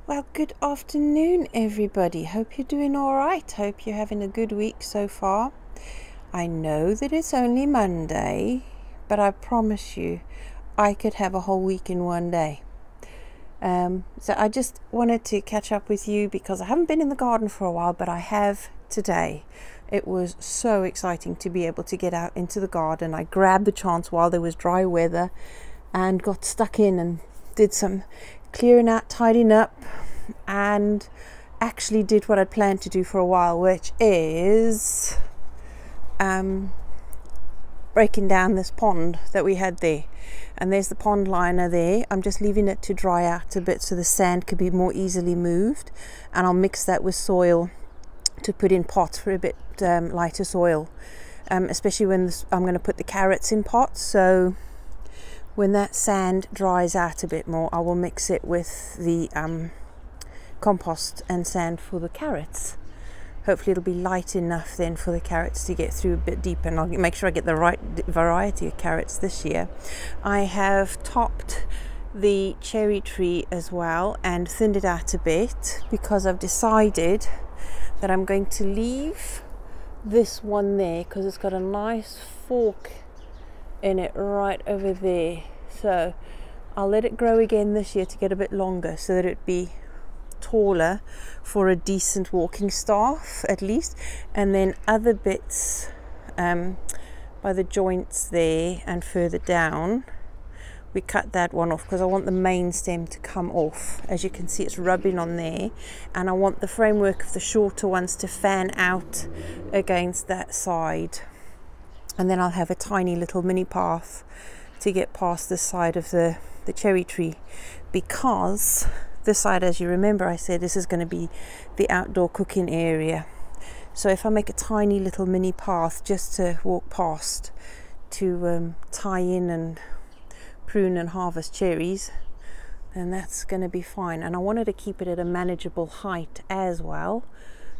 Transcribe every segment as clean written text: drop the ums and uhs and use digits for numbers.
Well, good afternoon, everybody. Hope you're doing all right. Hope you're having a good week so far. I know that it's only Monday, but I promise you, I could have a whole week in one day. So I just wanted to catch up with you because I haven't been in the garden for a while, but I have today. It was so exciting to be able to get out into the garden. I grabbed the chance while there was dry weather and got stuck in and did some clearing out, tidying up, and actually did what I'd planned to do for a while, which is breaking down this pond that we had there. And there's the pond liner there. I'm just leaving it to dry out a bit so the sand could be more easily moved, and I'll mix that with soil to put in pots for a bit lighter soil, especially when I'm going to put the carrots in pots. So when that sand dries out a bit more, I will mix it with the compost and sand for the carrots. Hopefully it'll be light enough then for the carrots to get through a bit deeper, and I'll make sure I get the right variety of carrots this year. I have topped the cherry tree as well and thinned it out a bit because I've decided that I'm going to leave this one there because it's got a nice fork in it right over there. So I'll let it grow again this year to get a bit longer so that it be taller for a decent walking staff at least, and then other bits by the joints there and further down we cut that one off because I want the main stem to come off. As you can see, it's rubbing on there, and I want the framework of the shorter ones to fan out against that side, and then I'll have a tiny little mini path to get past this side of the cherry tree, because this side, as you remember, I said this is going to be the outdoor cooking area. So if I make a tiny little mini path just to walk past to tie in and prune and harvest cherries, then that's going to be fine. And I wanted to keep it at a manageable height as well,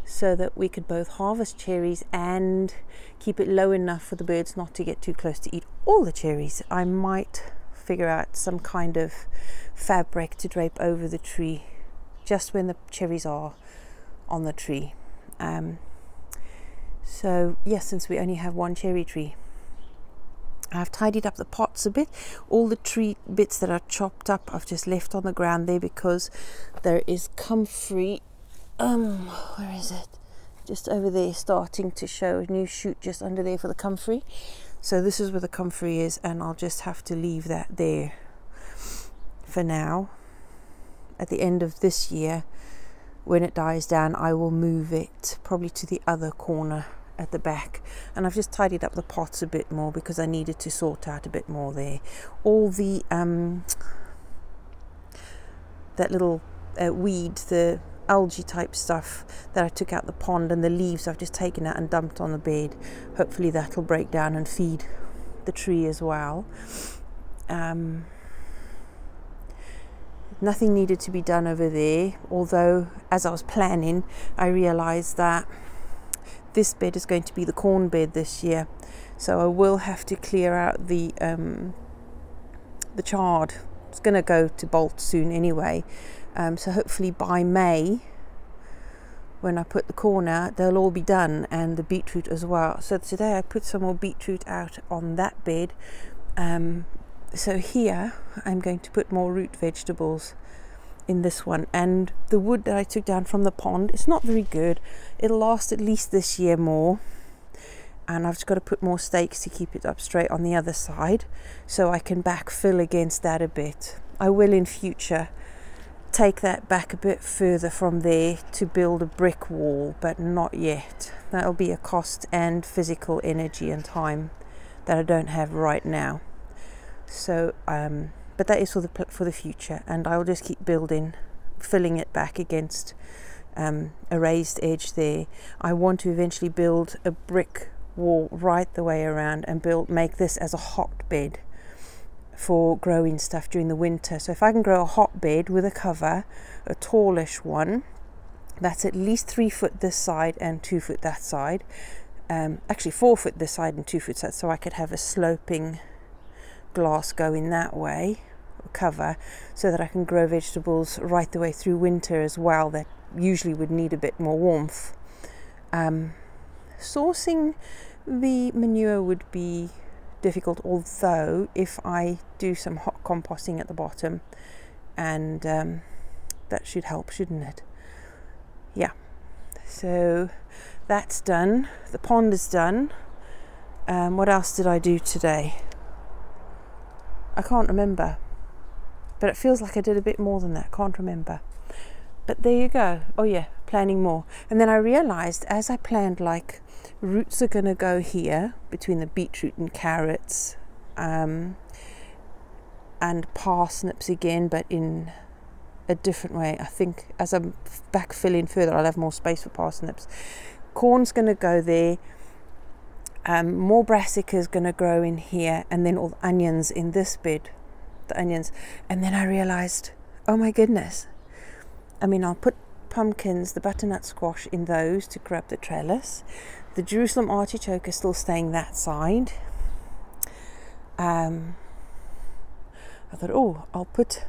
so that we could both harvest cherries and keep it low enough for the birds not to get too close to eat all the cherries. I might figure out some kind of fabric to drape over the tree just when the cherries are on the tree. So yes, since we only have one cherry tree, I've tidied up the pots a bit. All the tree bits that are chopped up I've just left on the ground there because there is comfrey. Where is it? Just over there, starting to show a new shoot just under there for the comfrey. So this is where the comfrey is, and I'll just have to leave that there for now. At the end of this year, when it dies down, I will move it probably to the other corner at the back. And I've just tidied up the pots a bit more because I needed to sort out a bit more there. All the that little weed, the algae type stuff that I took out the pond, and the leaves I've just taken out and dumped on the bed. Hopefully that'll break down and feed the tree as well. Nothing needed to be done over there, although as I was planning I realized that this bed is going to be the corn bed this year, so I will have to clear out the chard. It's going to go to bolt soon anyway, so hopefully by May, when I put the corn out, they'll all be done, and the beetroot as well. So today I put some more beetroot out on that bed. So here I'm going to put more root vegetables in this one, and the wood that I took down from the pond, it's not very good. It'll last at least this year more, and I've just got to put more stakes to keep it up straight on the other side so I can backfill against that a bit. I will in future take that back a bit further from there to build a brick wall, but not yet. That'll be a cost and physical energy and time that I don't have right now. So but that is for the future, and I'll just keep building, filling it back against a raised edge there. I want to eventually build a brick wall right the way around and make this as a hotbed for growing stuff during the winter. So if I can grow a hotbed with a cover, a tallish one that's at least 3 foot this side and 2 foot that side, actually 4 foot this side and 2 foot that, so I could have a sloping glass going that way, cover, so that I can grow vegetables right the way through winter as well, that usually would need a bit more warmth. Sourcing the manure would be difficult, although if I do some hot composting at the bottom, and that should help, shouldn't it? Yeah, so that's done. The pond is done. What else did I do today? I can't remember, but it feels like I did a bit more than that. Can't remember, but there you go. Oh yeah, planning more. And then I realized, as I planned, like, roots are going to go here between the beetroot and carrots, and parsnips again, but in a different way. I think as I'm backfilling further, I'll have more space for parsnips. Corn's going to go there. More brassica is going to grow in here, and then all the onions in this bed, the onions. And then I realized, oh my goodness, I mean, I'll put pumpkins, the butternut squash, in those to grow up the trellis. The Jerusalem artichoke is still staying that side. I thought, oh, I'll put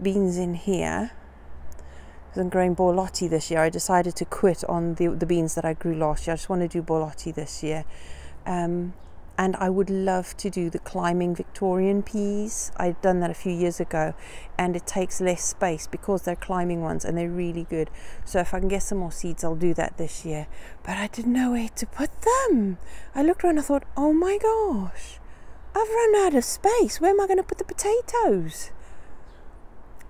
beans in here. I'm growing borlotti this year. I decided to quit on the beans that I grew last year. I just want to do borlotti this year. And I would love to do the climbing Victorian peas. I'd done that a few years ago, and it takes less space because they're climbing ones and they're really good. So if I can get some more seeds, I'll do that this year. But I didn't know where to put them. I looked around and I thought, oh my gosh, I've run out of space. Where am I going to put the potatoes?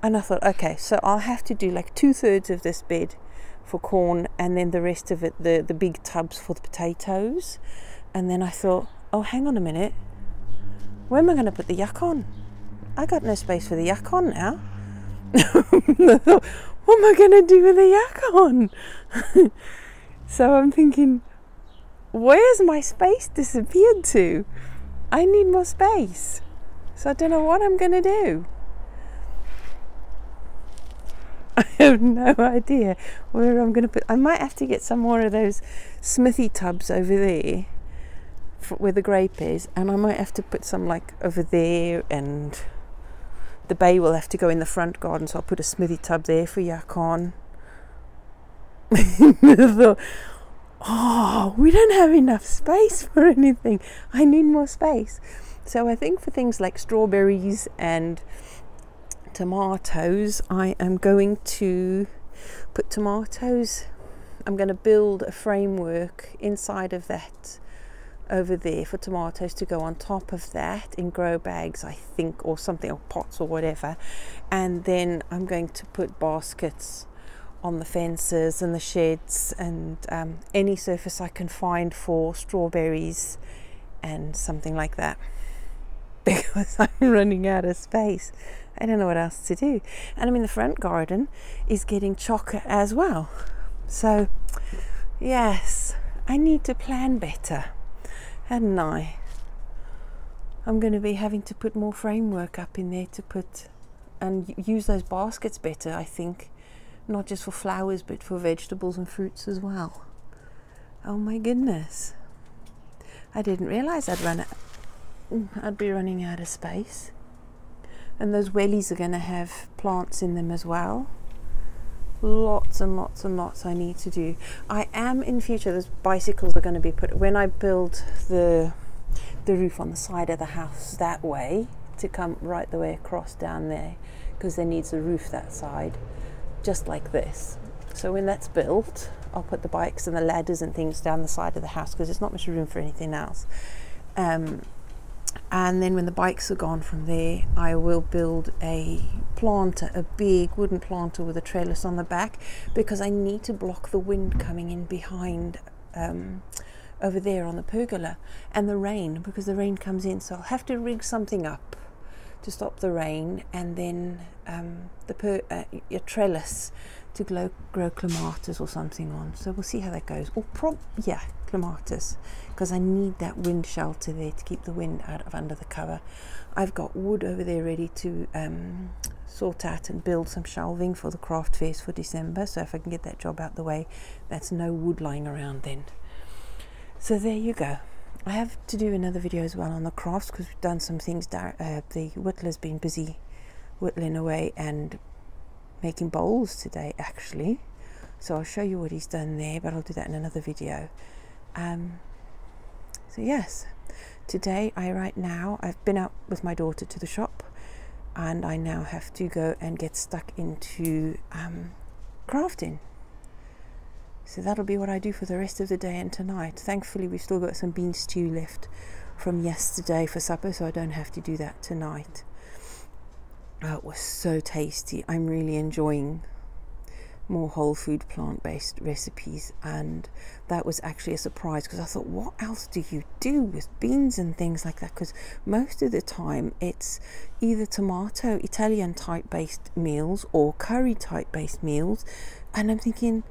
And I thought, okay, so I'll have to do like 2/3 of this bed for corn, and then the rest of it, the big tubs, for the potatoes. And then I thought, oh, hang on a minute, where am I going to put the yacon? I got no space for the yacon now. I thought, what am I going to do with the yacon? So I'm thinking, where's my space disappeared to? I need more space. So I don't know what I'm going to do. I have no idea where I'm going to put. I might have to get some more of those smithy tubs over there where the grape is, and I might have to put some like over there, and the bay will have to go in the front garden, so I'll put a smithy tub there for yacon. I thought, oh, we don't have enough space for anything. I need more space. So I think for things like strawberries and tomatoes, I am going to put tomatoes, I'm going to build a framework inside of that over there for tomatoes to go on top of that in grow bags, I think, or something, or pots or whatever. And then I'm going to put baskets on the fences and the sheds, and any surface I can find for strawberries and something like that, because I'm running out of space. I don't know what else to do. And I mean, the front garden is getting chocker as well. So yes, I need to plan better, hadn't I? I'm going to be having to put more framework up in there to put, and use those baskets better, I think. Not just for flowers, but for vegetables and fruits as well. Oh my goodness. I didn't realize I'd be running out of space. And those wellies are going to have plants in them as well. Lots and lots and lots I need to do. I am in future, those bicycles are going to be put, when I build the roof on the side of the house that way, to come right the way across down there, because there needs a roof that side, just like this. So when that's built, I'll put the bikes and the ladders and things down the side of the house, because there's not much room for anything else. And then when the bikes are gone from there, I will build a planter, a big wooden planter with a trellis on the back, because I need to block the wind coming in behind over there on the pergola, and the rain, because the rain comes in. So I'll have to rig something up to stop the rain, and then a trellis to grow clematis or something on. So we'll see how that goes. Or clematis, because I need that wind shelter there to keep the wind out of under the cover. I've got wood over there ready to sort out and build some shelving for the craft fairs for December. So if I can get that job out the way, that's no wood lying around then. So there you go. I have to do another video as well on the crafts, because we've done some things. The whittler's been busy whittling away and making bowls today actually, so I'll show you what he's done there, but I'll do that in another video. So yes, today I've been out with my daughter to the shop, and I now have to go and get stuck into crafting. So that'll be what I do for the rest of the day and tonight. Thankfully we've still got some bean stew left from yesterday for supper, so I don't have to do that tonight. Oh, it was so tasty. I'm really enjoying more whole food plant-based recipes, and that was actually a surprise, because I thought, what else do you do with beans and things like that? Because most of the time it's either tomato Italian type based meals or curry type based meals, and I'm thinking,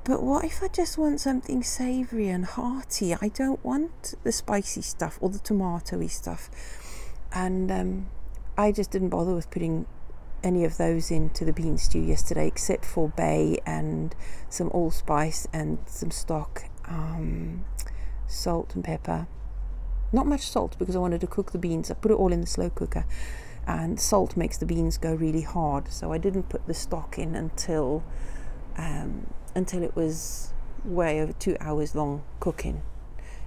but what if I just want something savoury and hearty? I don't want the spicy stuff or the tomatoey stuff. And I just didn't bother with putting any of those into the bean stew yesterday, except for bay and some allspice and some stock, salt and pepper. Not much salt, because I wanted to cook the beans. I put it all in the slow cooker, and salt makes the beans go really hard, so I didn't put the stock in until it was way over 2 hours long cooking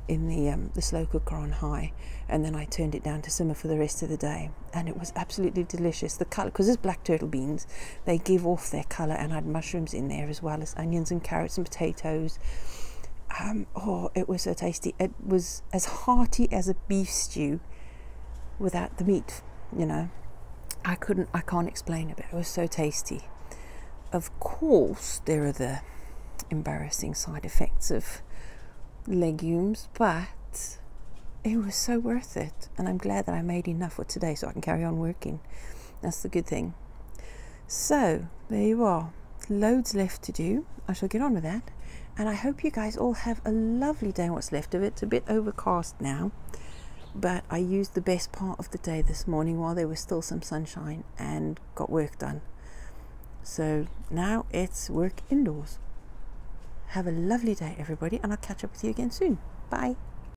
in the slow cooker on high, and then I turned it down to simmer for the rest of the day, and it was absolutely delicious. The colour, because it's black turtle beans, they give off their colour, and I had mushrooms in there as well as onions and carrots and potatoes. Oh, it was so tasty. It was as hearty as a beef stew without the meat, you know. I can't explain it, but it was so tasty. Of course there are the embarrassing side effects of legumes, but it was so worth it, and I'm glad that I made enough for today so I can carry on working. That's the good thing. So there you are, loads left to do. I shall get on with that, and I hope you guys all have a lovely day. What's left of it. It's a bit overcast now, but I used the best part of the day this morning while there was still some sunshine and got work done. So now it's work indoors. Have a lovely day, everybody, and I'll catch up with you again soon. Bye.